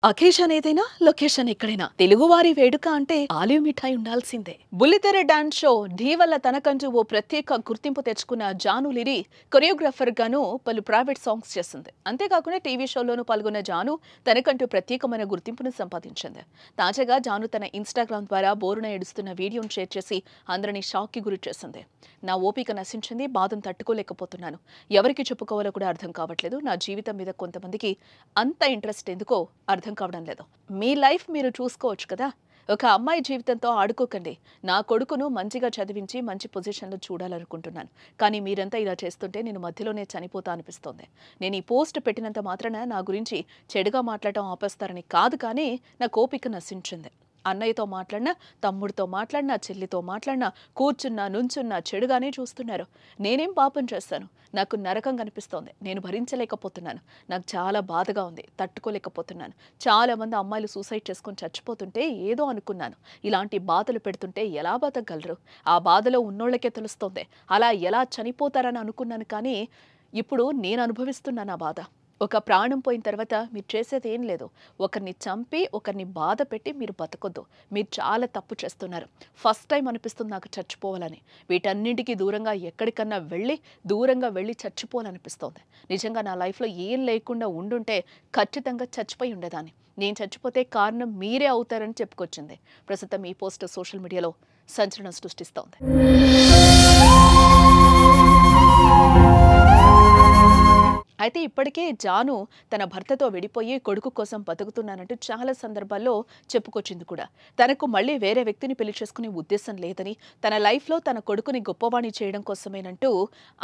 Occasion ఏదైనా location ఎక్కడైనా తెలుగువారి వేడుక అంటే ఆలివ్ మిఠాయి ఉండాల్సిందే. బుల్లితెర డాన్స్ షో ఢీ వల్ల తనకంటూ ఓ ప్రత్యేక గుర్తింపు తెచ్చుకున్న జాను లిరి కొరియోగ్రాఫర్ గాను పలు ప్రైవేట్ సాంగ్స్ చేసింది. అంతేకాకుండా టీవీ షోలోనూ పాల్గొన్న జాను తనకంటూ ప్రత్యేకమైన గుర్తింపును సంపాదించింది. తాజాగా జాను తన ఇన్స్టాగ్రామ్ ద్వారా బోరున ఏడుస్తున్న వీడియోను షేర్ చేసి అందరినీ షాక్ కి గురి చేసింది. నా ఓపిక నశించింది, బాధను తట్టుకోలేకపోతున్నాను, ఎవరికి చెప్పుకోవాలో కూడా అర్థం కావట్లేదు, నా జీవితం మీద కొంతమందికి అంత ఇంట్రెస్ట్ ఎందుకో అర్థం కావడం లేదు. మీ లైఫ్ మీరు చూసుకోవచ్చు కదా. ఒక అమ్మాయి జీవితంతో ఆడుకోకండి. నా కొడుకును మంచిగా చదివించి మంచి పొజిషన్లో చూడాలనుకుంటున్నాను, కానీ మీరంతా ఇలా చేస్తుంటే నేను మధ్యలోనే చనిపోతా అనిపిస్తోంది. నేను ఈ పోస్ట్ పెట్టినంత మాత్రాన నా గురించి చెడుగా మాట్లాడటం ఆపేస్తారని కాదు, కానీ నా ఓపిక నశించింది. అన్నయ్యతో మాట్లాడినా, తమ్ముడితో మాట్లాడినా, చెల్లితో మాట్లాడినా, కూర్చున్నా నుంచున్నా చెడుగానే చూస్తున్నారు. నేనేం పాపం చేస్తాను? నాకు నరకం కనిపిస్తోంది. నేను భరించలేకపోతున్నాను. నాకు చాలా బాధగా ఉంది, తట్టుకోలేకపోతున్నాను. చాలా మంది అమ్మాయిలు సూసైడ్ చేసుకొని చచ్చిపోతుంటే ఏదో అనుకున్నాను. ఇలాంటి బాధలు పెడుతుంటే ఎలా బతకగలరు? ఆ బాధలో ఉన్నోళ్ళకే తెలుస్తోంది. అలా ఎలా చనిపోతారని అనుకున్నాను, కానీ ఇప్పుడు నేను అనుభవిస్తున్నాను ఆ బాధ. ఒక ప్రాణం పోయిన తర్వాత మీరు చేసేది ఏం లేదు. ఒకరిని చంపి ఒకరిని బాధ పెట్టి మీరు బతకొద్దు. మీరు చాలా తప్పు చేస్తున్నారు. ఫస్ట్ టైం అనిపిస్తుంది నాకు చచ్చిపోవాలని. వీటన్నింటికి దూరంగా ఎక్కడికన్నా దూరంగా వెళ్ళి చచ్చిపోవాలనిపిస్తోంది. నిజంగా నా లైఫ్లో ఏం లేకుండా ఉండుంటే ఖచ్చితంగా చచ్చిపోయి ఉండేదాన్ని. నేను చచ్చిపోతే కారణం మీరే అవుతారని చెప్పుకొచ్చింది. ప్రస్తుతం ఈ పోస్ట్ సోషల్ మీడియాలో సంచలనం సృష్టిస్తోంది. అయితే ఇప్పటికే జాను తన భర్తతో విడిపోయి కొడుకు కోసం బతుకుతున్నానంటూ చాలా సందర్భాల్లో చెప్పుకొచ్చింది కూడా. తనకు మళ్ళీ వేరే వ్యక్తిని పెళ్లి చేసుకునే ఉద్దేశం లేదని, తన లైఫ్లో తన కొడుకుని గొప్పవాణి చేయడం కోసమేనంటూ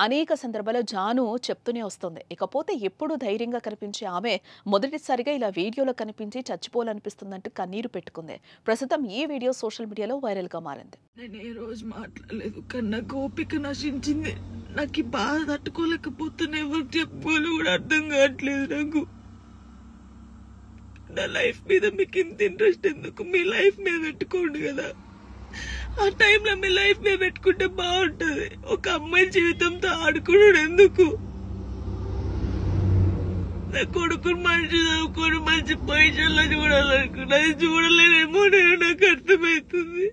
అనేక సందర్భాల్లో జాను చెప్తూనే వస్తుంది. ఇకపోతే ఎప్పుడూ ధైర్యంగా కనిపించే ఆమె మొదటిసారిగా ఇలా వీడియోలో కనిపించి చచ్చిపోవాలనిపిస్తుందంటూ కన్నీరు పెట్టుకుంది. ప్రస్తుతం ఈ వీడియో సోషల్ మీడియాలో వైరల్గా మారింది. నేను ఏ రోజు మాట్లాడలేదు, కానీ నాకు ఓపిక నశించింది. నాకు ఈ బాధ తట్టుకోలేకపోతున్నా, ఎవరు చెప్పుకోవాలో కూడా అర్థం కావట్లేదు నాకు. నా లైఫ్ మీద మీకు ఇంత ఇంట్రెస్ట్ ఎందుకు? మీ లైఫ్ మీద పెట్టుకోండి కదా. ఆ టైంలో మీ లైఫ్ మీద పెట్టుకుంటే బాగుంటది. ఒక అమ్మాయి జీవితంతో ఆడుకోవడం ఎందుకు? నా కొడుకుని మంచి చదువుకొని మంచి పొజిషన్లో చూడాలనుకున్నా, అది చూడలేనేమో నేను, నాకు అర్థమవుతుంది.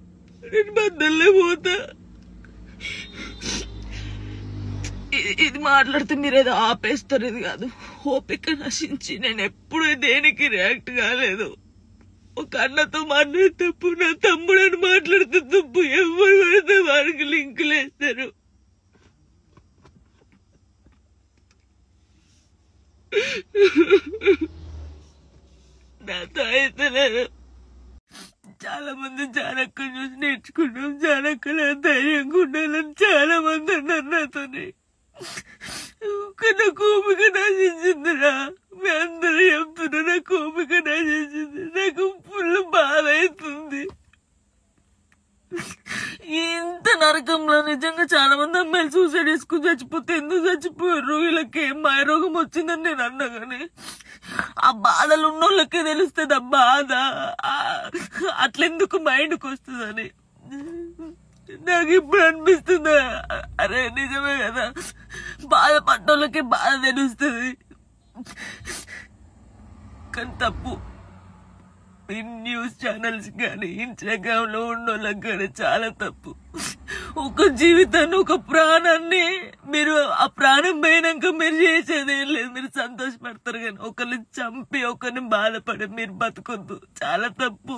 నేను బద్దల్లే పోతా. ఇది మాట్లాడితే మీరు ఏదో ఆపేస్తారు, ఇది కాదు. ఓపిక నశించి నేను ఎప్పుడు దేనికి రియాక్ట్ కాలేదు. ఒక అన్నతో మాట్లాడే తప్పు, నా తమ్ముడని మాట్లాడితే తప్పు, ఎవరు పడితే వారికి లింకులు వేస్తారు. నాతో అయితే లేదు. చాలా మంది జానక్క చూసి నేర్చుకున్నాం, జానక్కల ధైర్యంగా ఉండాలని చాలా మంది అన్నారు నాతోని. నాకు ఓపిక నశించిందిరా. మీ అందరూ చెప్తున్నా నాకు ఓపిక నశించింది. నాకు ఫుల్ బాధ అవుతుంది. ఇంత నరకంలో నిజంగా చాలా మంది అమ్మాయిలు సూసైడ్ చేసుకుని చచ్చిపోతే ఎందుకు చచ్చిపోయారు? వీళ్ళకి ఏం మాయరోగం వచ్చిందని నేను అన్నా, కానీ ఆ బాధలు ఉన్నోళ్ళకే తెలుస్తుంది ఆ బాధ. అట్లెందుకు మైండ్కి వస్తుందని నాకు ఇప్పుడు అనిపిస్తుంది. అరే నిజమే కదా, బాధపడ్డోళ్ళకి బాధ తెలుస్తుంది, కానీ తప్పు. న్యూస్ ఛానల్స్ కానీ ఇన్స్టాగ్రామ్ లో ఉన్నోళ్ళకి కానీ చాలా తప్పు. ఒక జీవితాన్ని, ఒక ప్రాణాన్ని మీరు ఆ ప్రాణం పోయినాక మీరు చేసేది ఏం లేదు. మీరు సంతోషపడతారు, కానీ ఒకరిని చంపి ఒకరిని బాధపడి మీరు బతకొద్దు. చాలా తప్పు.